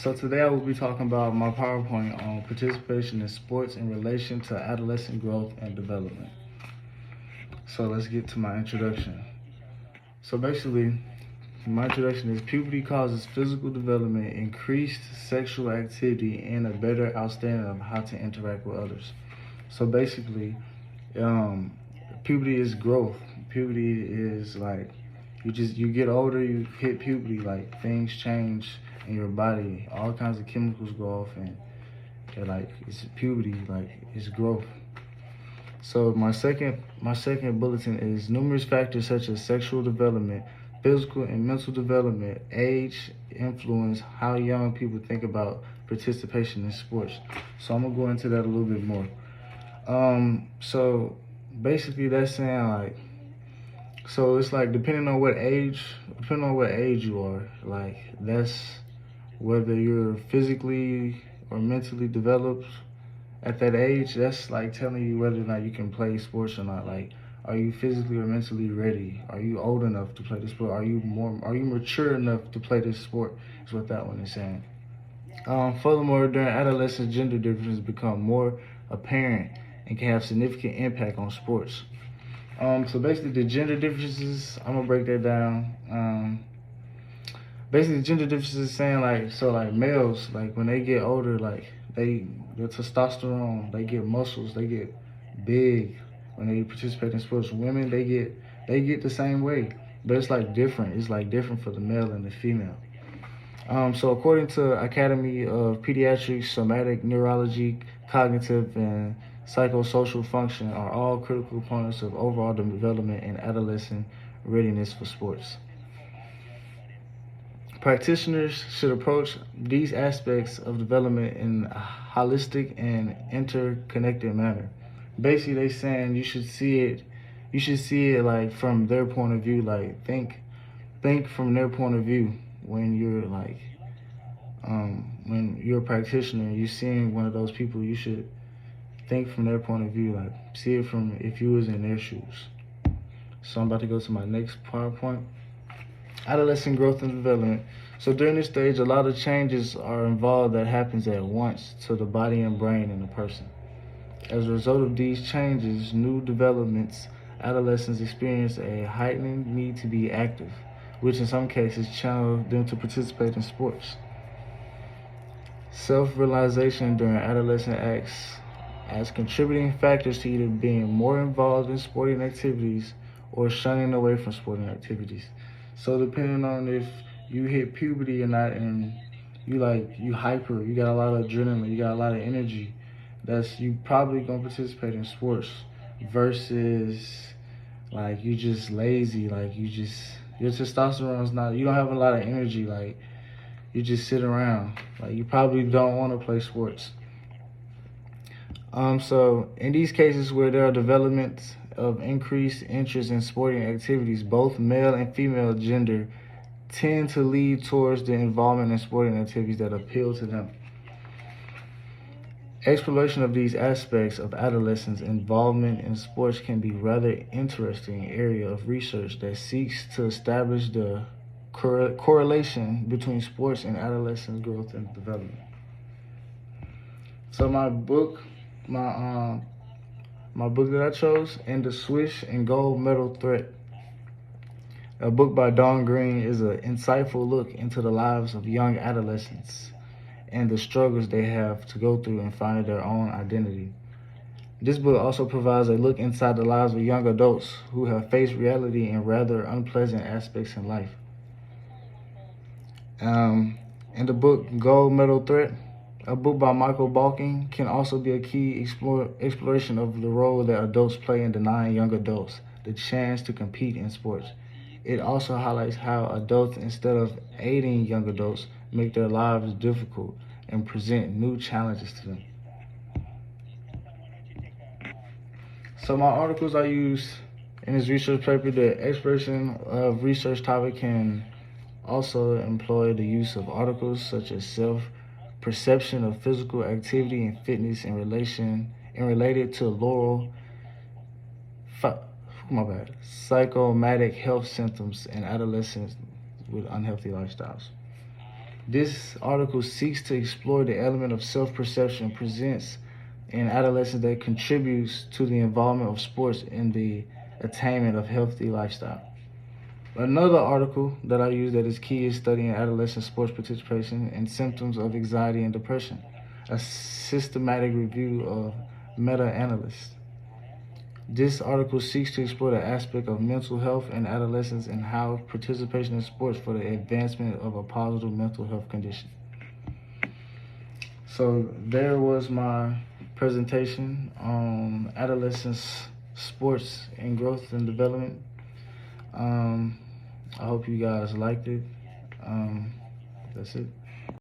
So today I will be talking about my PowerPoint on participation in sports in relation to adolescent growth and development. So let's get to my introduction. So basically, my introduction is puberty causes physical development, increased sexual activity, and a better understanding of how to interact with others. So basically, um, puberty is growth. Puberty is like you get older, you hit puberty, like things change in your body, all kinds of chemicals go off, and it's puberty, like it's growth. So my second bulletin is numerous factors such as sexual development, physical and mental development, age influence how young people think about participation in sports. So I'm gonna go into that a little bit more. So basically that's saying like, so it's like depending on what age you are, like that's whether you're physically or mentally developed at that age, that's like telling you whether or not you can play sports or not. Like, are you physically or mentally ready? Are you old enough to play the sport? Are you mature enough to play this sport? Is what that one is saying. Furthermore, during adolescence, gender differences become more apparent and can have significant impact on sports. So basically, the gender differences, I'm gonna break that down. Basically, gender differences is saying like males, like when they get older, like their testosterone, they get muscles, they get big when they participate in sports. Women, they get the same way, but it's like different. It's like different for the male and the female. So according to Academy of Pediatrics, somatic neurology, cognitive, and psychosocial function are all critical components of overall development and adolescent readiness for sports. Practitioners should approach these aspects of development in a holistic and interconnected manner. Basically, they saying you should see it like from their point of view. Like think from their point of view when you're when you're a practitioner, you're seeing one of those people. You should think from their point of view. Like see it from if you was in their shoes. So I'm about to go to my next PowerPoint. Adolescent growth and development. So during this stage, a lot of changes are involved that happens at once to the body and brain in a person. As a result of these changes, new developments, adolescents experience a heightened need to be active, which in some cases channel them to participate in sports. Self-realization during adolescent acts as contributing factors to either being more involved in sporting activities or shunning away from sporting activities. So depending on if you hit puberty or not, and you hyper, you got a lot of adrenaline, you got a lot of energy, that's you probably gonna participate in sports versus like you just lazy, like your testosterone's not, you don't have a lot of energy, like you just sit around, like you probably don't want to play sports. So in these cases where there are developments of increased interest in sporting activities, both male and female gender tend to lead towards the involvement in sporting activities that appeal to them. Exploration of these aspects of adolescents' involvement in sports can be a rather interesting area of research that seeks to establish the correlation between sports and adolescent growth and development. So my my book that I chose, "And the Swish and Gold Medal Threat," a book by Dawn Green, is an insightful look into the lives of young adolescents and the struggles they have to go through in finding their own identity. This book also provides a look inside the lives of young adults who have faced reality and rather unpleasant aspects in life. In the book Gold Medal Threat, a book by Michael Balkin, can also be a key exploration of the role that adults play in denying young adults the chance to compete in sports. It also highlights how adults, instead of aiding young adults, make their lives difficult and present new challenges to them. So my articles I use in this research paper, the exploration of research topic can also employ the use of articles such as self-perception of physical activity and fitness in related to psychosomatic health symptoms in adolescents with unhealthy lifestyles. This article seeks to explore the element of self-perception presents in adolescence that contributes to the involvement of sports in the attainment of healthy lifestyle. Another article that I use that is key is studying adolescent sports participation and symptoms of anxiety and depression, a systematic review of meta-analysts. This article seeks to explore the aspect of mental health in adolescence and how participation in sports for the advancement of a positive mental health condition. So there was my presentation on adolescence sports and growth and development. I hope you guys liked it. That's it.